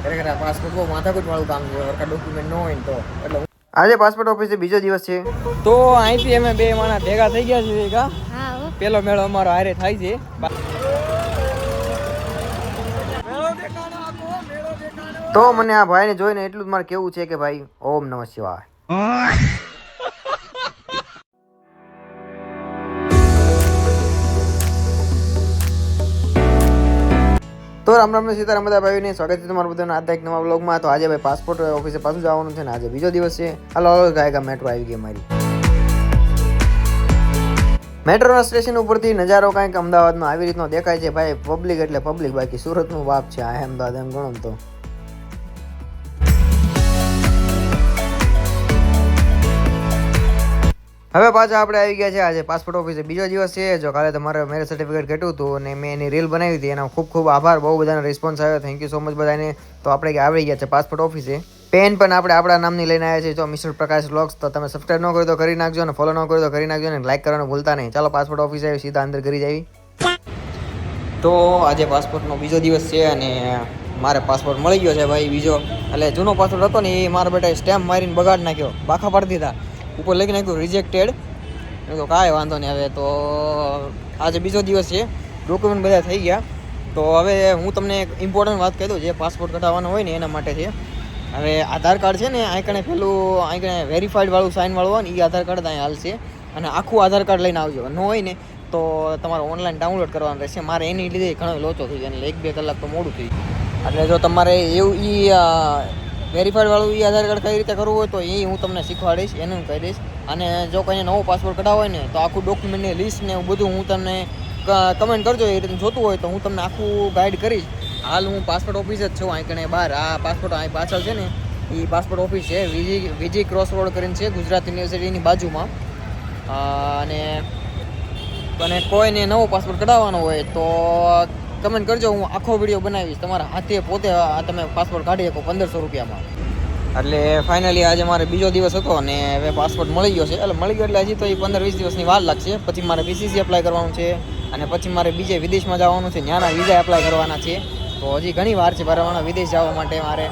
ખરેખર પાસપોર્ટ બહુ માથાકૂટ વાળું કામ છે. સરકાર ડોક્યુમેન્ટ ન હોય ને તો એટલે આજે પાસપોર્ટ ઓફિસે બીજો દિવસ છે તો અહીંથી અમે બે માણસ ભેગા થઈ ગયા છીએ. હા, પેલો મેળો અમારો હારે થાય છે. તો મને આ ભાઈને જોઈને એટલું જ મારે કેવું છે કે ભાઈ ઓમ નમઃ શિવાય. તો રામ રામ ને સીતારામ બધા ભાઈઓને સ્વાગત છે તમારું બધાનું આજના એક નવા વ્લોગમાં. તો આજે ભાઈ પાસપોર્ટ ઓફિસે પાછું જવાનું છે ને આજે બીજો દિવસ છે. હાલો ગાયકા મેટ્રો આવી ગઈ મારી. મેટ્રોના સ્ટેશન ઉપરથી નજારો કાંઈક અમદાવાદનો આવી રીતનો દેખાય છે ભાઈ. પબ્લિક એટલે પબ્લિક, બાકી સુરતનું બાપ છે આ અમદાવાદ એમ ગણો તો. હવે પાછા આપણે આવી ગયા છે આજે પાસપોર્ટ ઓફિસે બીજો દિવસ છે. જો કાલે તમારે મેરેજ સર્ટિફિકેટ ઘટ્યું હતું અને મેં એની રીલ બનાવી હતી, એનો ખૂબ ખૂબ આભાર. બહુ બધાનો રિસ્પોન્સ આવ્યો, થેન્ક યુ સો મચ બધાને. તો આપણે આવી ગયા છે પાસપોર્ટ ઓફિસે. પેન પણ આપણે આપણા નામની લઈને આવ્યા છીએ, તો મિસ્ટર પ્રકાશ વ્લોગ્સ. તો તમે સબસ્ક્રાઈબ ન કરો તો કરી નાખજો, અને ફોલો ન કરો તો કરી નાખજો, અને લાઈક કરવાનું ભૂલતા નહીં. ચાલો પાસપોર્ટ ઓફિસે આવી, સીધા અંદર કરી જાવી. તો આજે પાસપોર્ટનો બીજો દિવસ છે અને મારે પાસપોર્ટ મળી ગયો છે ભાઈ બીજો. એટલે જૂનો પાસપોર્ટ હતો ને એ મારા બેટા સ્ટેમ્પ મારીને બગાડ નાખ્યો, બાખા પાડી દીધા, ઉપર લખી નાખ્યું રિજેક્ટેડ. તો કાંઈ વાંધો નહીં. હવે તો આજે બીજો દિવસ છે, ડોક્યુમેન્ટ બધા થઈ ગયા. તો હવે હું તમને એક ઇમ્પોર્ટન્ટ વાત કહી દઉં, જે પાસપોર્ટ કઢાવવાનો હોય ને એના માટે છે. હવે આધાર કાર્ડ છે ને આઈકણે પેલું આઈકણે વેરીફાઈડ વાળું સાઇન વાળું હોય ને એ આધાર કાર્ડ ત્યાં હાલશે. અને આખું આધાર કાર્ડ લઈને આવજો. ન હોય ને તો તમારે ઓનલાઈન ડાઉનલોડ કરવાનું રહેશે. મારે એની લીધે ઘણો લોચો થઈ જાય, એટલે 1-2 કલાક તો મોડું થઈ જાય. એટલે જો તમારે એવું વેરીફાઈડ વાળું એ આધાર કાર્ડ કઈ રીતે કરવું હોય તો એ હું તમને શીખવાડીશ, એને હું કહી દઈશ. અને જો કોઈને નવો પાસપોર્ટ કઢાવો હોય ને તો આખું ડોક્યુમેન્ટની લિસ્ટ ને એવું બધું હું તમને કમેન્ટ કરજો. એ રીતે જોતું હોય તો હું તમને આખું ગાઈડ કરીશ. હાલ હું પાસપોર્ટ ઓફિસ જ છું, અહીં બહાર. આ પાસપોર્ટ અહીં પાછળ છે ને એ પાસપોર્ટ ઓફિસ છે, વિજી ક્રોસ રોડ કરીને છે, ગુજરાત યુનિવર્સિટીની બાજુમાં. અને કોઈને નવો પાસપોર્ટ કઢાવવાનો હોય તો કમેન્ટ કરજો, હું આખો વિડીયો બનાવીશ. તમારા હાથે પોતે તમે પાસપોર્ટ કાઢી શકો 1500 રૂપિયામાં. એટલે ફાઇનલી આજે મારે બીજો દિવસ હતો અને હવે પાસપોર્ટ મળી ગયો છે. એટલે મળી ગયો એટલે હજી તો એ 15-20 દિવસની વાર લાગશે. પછી મારે પીસીસી એપ્લાય કરવાનું છે અને પછી મારે બીજે વિદેશમાં જવાનું છે, ત્યાંના વિઝા એપ્લાય કરવાના છે. તો હજી ઘણી વાર છે ભરવાના વિદેશ જવા માટે મારે.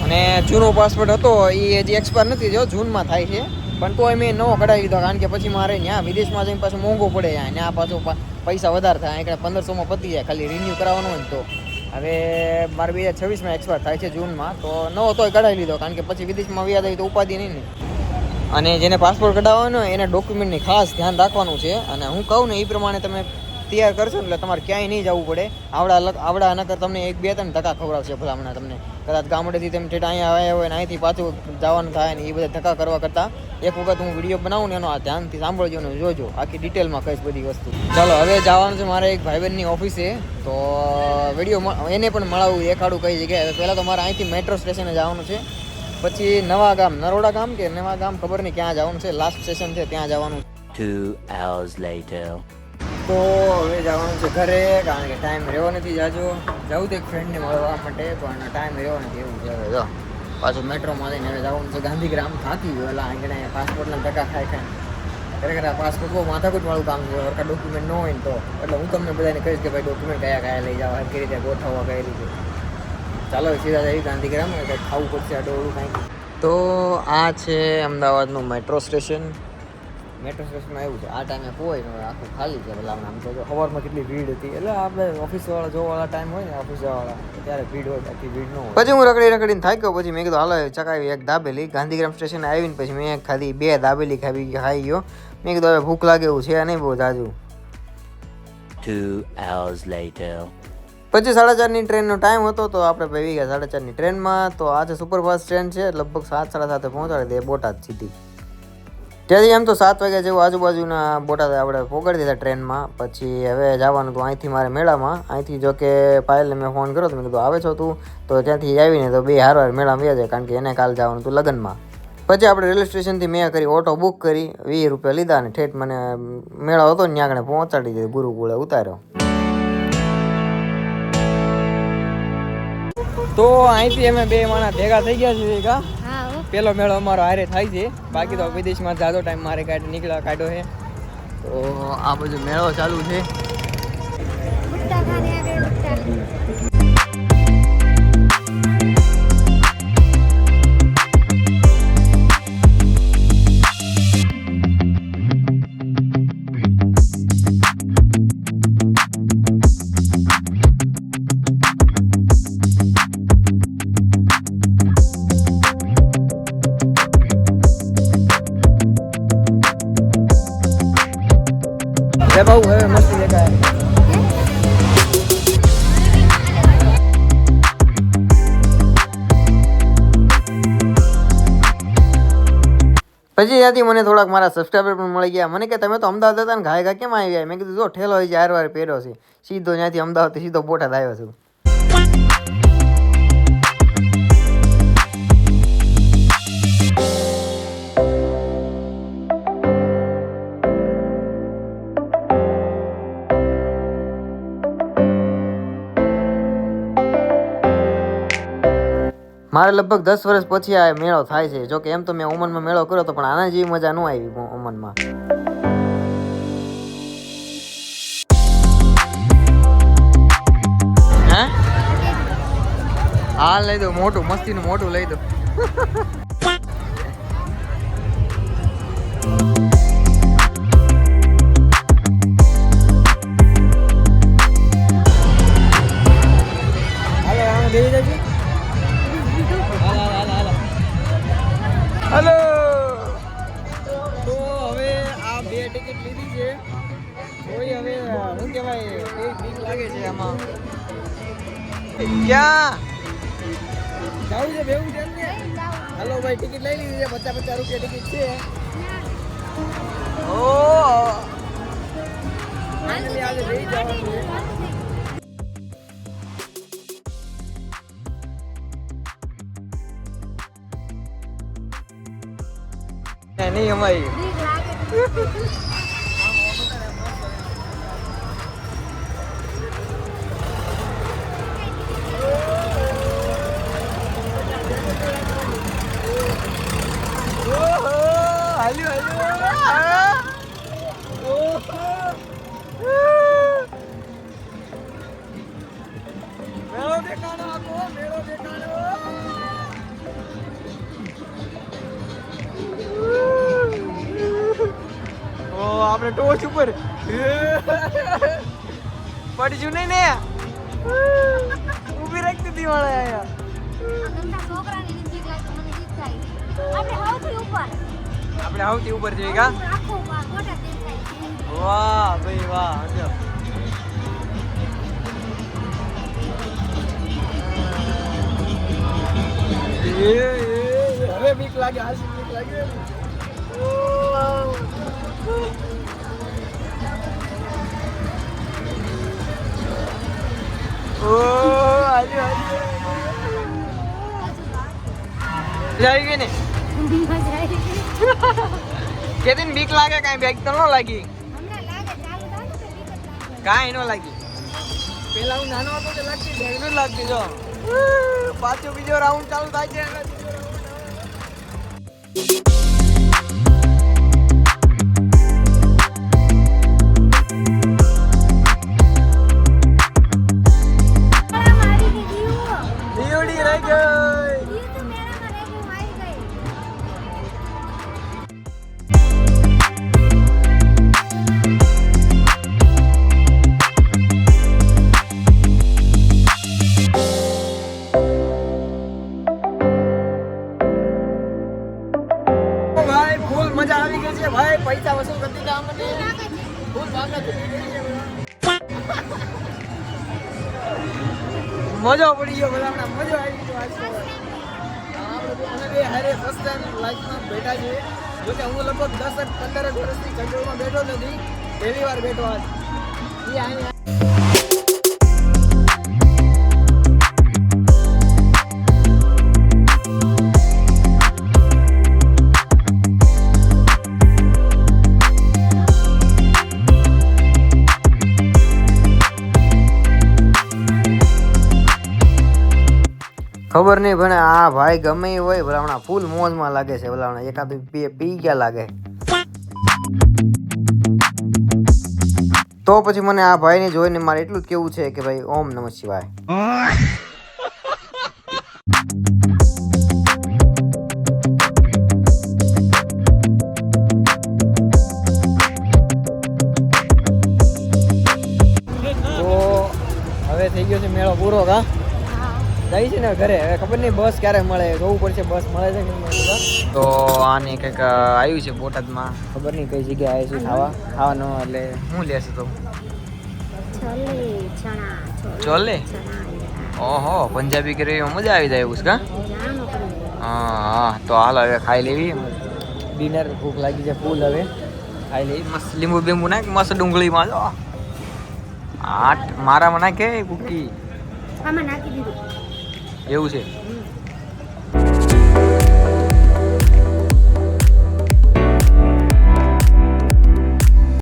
અને જૂનો પાસપોર્ટ હતો એ હજી એક્સપાયર નથી થયો, જૂનમાં થાય છે. પણ તોય મેં નવો કઢાવી લીધો, કારણ કે પછી મારે ત્યાં વિદેશમાં જઈને પાછું મોંઘું પડે, ત્યાં પાછું પૈસા વધારે થાય. એટલે 1500માં પતી જાય ખાલી રિન્યૂ કરાવવાનું હોય ને તો. હવે મારે 2026માં એક્સપાયર થાય છે જૂનમાં, તો નવો તોય કઢાવી લીધો, કારણ કે પછી વિદેશમાં વ્યાજ આવી તો ઉપાધિ નહીં ને. અને જેને પાસપોર્ટ કઢાવવાનો હોય એને ડોક્યુમેન્ટની ખાસ ધ્યાન રાખવાનું છે. અને હું કહું ને એ પ્રમાણે તમે તૈયાર કરશો ને એટલે તમારે ક્યાંય નહીં જવું પડે. આવડા નકર તમને 1-2-3 ધક્કા ખવડાવશે ભલામણા. તમને કદાચ ગામડેથી તમે ઠેઠ અહીંયા આવ્યા હોય ને અહીંથી પાછું જવાનું થાય ને એ બધા ધક્કા કરવા કરતાં એક વખત હું વિડીયો બનાવું ને એનો આ ધ્યાનથી સાંભળજો ને જોજો, આખી ડિટેલમાં કહીશ બધી વસ્તુ. ચાલો હવે જવાનું છે મારે એક ભાઈબંધની ઓફિસે. તો વિડીયો એને પણ મળાવું, દેખાડું કઈ જગ્યાએ. પહેલાં તો મારે અહીંથી મેટ્રો સ્ટેશને જવાનું છે, પછી નવા ગામ, નરોડા ગામ કે નવા ગામ ખબર નહીં ક્યાં જવાનું છે, લાસ્ટ સ્ટેશન છે ત્યાં જવાનું. 2 hours later. તો હવે જવાનું છે ઘરે, કારણ કે ટાઈમ રહ્યો નથી જાજો. જવું તો એક ફ્રેન્ડને મળવા માટે, પણ ટાઈમ રહ્યો નથી એવું છે. હવે જો પાછું મેટ્રોમાં જઈને હવે જવાનું છે ગાંધીગ્રામ. થાકી ગયો એટલે આગળ પાસપોર્ટના ધક્કા ખાય. ખરેખર પાસપોર્ટ બહુ માથાકૂટ વાળું કામ છે. સરકાર ડોક્યુમેન્ટ ન હોય ને તો. એટલે હું તમને બધાને કહીશ કે ભાઈ ડોક્યુમેન્ટ કયા લઈ જવા, કઈ રીતે ગોઠવવા, કઈ રીતે. ચાલો સીધા જઈએ ગાંધીગ્રામ, એટલે ખાવું પડશે અડોળું કાંઈક. તો આ છે અમદાવાદનું મેટ્રો સ્ટેશન. મેટ્રો સ્ટેશનમાં એવું છે આ ટાઈમે કોઈ ન હોય, આખું ખાલી છે. પેલા આમ તો સવારમાં કેટલી ભીડ હતી, એટલે આપણે ઓફિસવાળા જોવાળા ટાઈમ હોય ને ઓફિસવાળા ત્યારે ભીડ હોય, બાકી ભીડ ન હોય. પછી હું રખડીને થાક્યો, પછી મેં કીધું હાલો ચકાવી એક દાબેલી. ગાંધીગ્રામ સ્ટેશને આવીને પછી મેં ખાધી 2 દાબેલી ખાઈ ગયો. મેં કીધું હવે ભૂખ લાગે એવું છે નહીં બહુ જાજુ. 2 hours later. પછી 4:30ની ટ્રેનનો ટાઈમ હતો, તો આપણે ભાઈ ગયા 4:30ની ટ્રેનમાં. તો આ છે સુપરફાસ્ટ ટ્રેન છે, લગભગ 7-7:30 પહોંચાડી દે બોટાદ સીધી. ત્યાંથી એમ તો 7 વાગ્યા જેવું આજુબાજુના બોટાદ આપણે પહોંચાડી દીધા ટ્રેનમાં. પછી હવે જવાનું હતું અહીંથી મારે મેળામાં. અહીંથી જો કે પાયલને મેં ફોન કર્યો તો મેં કીધું આવે છો તું, તો ત્યાંથી આવીને તો 2 હારવાર મેળામાં વ્યા જાય, કારણ કે એને કાલ જવાનું હતું લગ્નમાં. પછી આપણે રેલવે સ્ટેશનથી મેં કરી ઓટો બુક કરી, 20 રૂપિયા લીધા અને ઠેઠ મને મેળો હતો ને ત્યાં આગળ પહોંચાડી દીધો, ગુરુકુળે ઉતાર્યો. તો અહીંથી અમે 2 માણસ ભેગા થઈ ગયા છીએ. પેલો મેળો અમારો હારે થાય છે, બાકી તો વિદેશમાં જાજો ટાઈમ મારે કાઢ્યો છે. તો આ બધું મેળો ચાલુ છે. પછી ત્યાંથી મને થોડાક મારા સબસ્ક્રાઈબર પણ મળી ગયા. મને કે તમે તો અમદાવાદ હતા ને ઘાય કેમ આવી ગયા? મેં કીધું જો ઠેલો હોય છે, હાર વાર પહેર્યો છે. સીધો ત્યાંથી અમદાવાદથી સીધો બોટાદ આવ્યો છું. મારે લગભગ 10 વર્ષ પછી આ મેળો થાય છે. જો કે એમ તો મેં ઓમનમાં મેળો કર્યો હતો, પણ આના જેવી મજા ન આવી ઓમનમાં. હે હા લઈ દો, મોટું મસ્તીનું મોટું લઈ દો. હલો, તો હવે આ 2 ટિકિટ લીધી છે. કોઈ હવે શું કહેવાય, કોઈ બીક લાગે છે આમાં. ક્યાં જાવું છે? બેવું છે એમને? હલો ભાઈ, ટિકિટ લઈ લીધી છે. 50 રૂપિયા ટિકિટ છે. ઓ ફાઇનલી આજે લઈ જવાનું છે. નહીં અમારી મેળો દેખાડો, આખો મેળો દેખાડો. આપણે ટોચ ઉપર પડીશું નહીં ને? ઊભી રાખતી હતી વાળા આયા. આપણે સૌથી ઉપર જઈએ કા? વાહ ભાઈ વાહ. હવે બીક લાગે, હાસી બીક લાગે. આવી ગઈ ને? કેદીન બીક લાગે? કાંઈ બેગ તો ન લાગી? કાંઈ ન લાગી. પેલા હું નાનો હતો તો લાગતી, બેગ ન લાગતી. જો પાછો બીજો રાઉન્ડ ચાલુ થાય છે. મજા આવી ગઈ છે ભાઈ. પૈસા વસૂલ કરતી હતા અમને. ફૂલ ભાગત મજા પડી ગયો. બધા મજા આવી ગયો. આજ તો આપણે બે હારે ફર્સ્ટ ટાઈમ લાઈફમાં બેઠા છીએ. જોકે હું લગભગ 10-15 વર્ષથી કંટ્રોલમાં બેઠો નથી. પહેલી વાર બેઠો આજ. એ અહીંયા ખબર નહીં ભણે આ ભાઈ ગમે એ હોય ભલામણા ફૂલ મોજમાં લાગે છે. ભલામણા એકાદ પી ગયા લાગે. તો પછી મને આ ભાઈને જોઈને મારે એટલું જ કેવું છે કે ભાઈ ઓમ નમઃ શિવાય. તો હવે થઈ ગયો છે મેળો પૂરો. કા જાય છે ને ઘરે. હવે ખબર નહીં બસ ક્યારે મળે, જોવું પડશે બસ મળે છે કે નહીં. તો આને કંઈક આવ્યું છે બોટાદમાં, ખબર નહીં કઈ જગ્યાએ આવ્યું છે ખાવાનું. એટલે શું લેશે તો? ચોલે. ઓહો, પંજાબી ગ્રેવીમાં મજા આવી જાય એવું છે કા? હા તો હાલ હવે ખાઈ લેવી. ડિનર ભૂખ લાગી છે ફૂલ હવે ખાઈ લઈ મસ્ત લીંબુ બેંબુ નાખ મસ્ત ડુંગળીમાં જો મારામાં નાખે કુકી આમાં નાખી દીધું એવું છે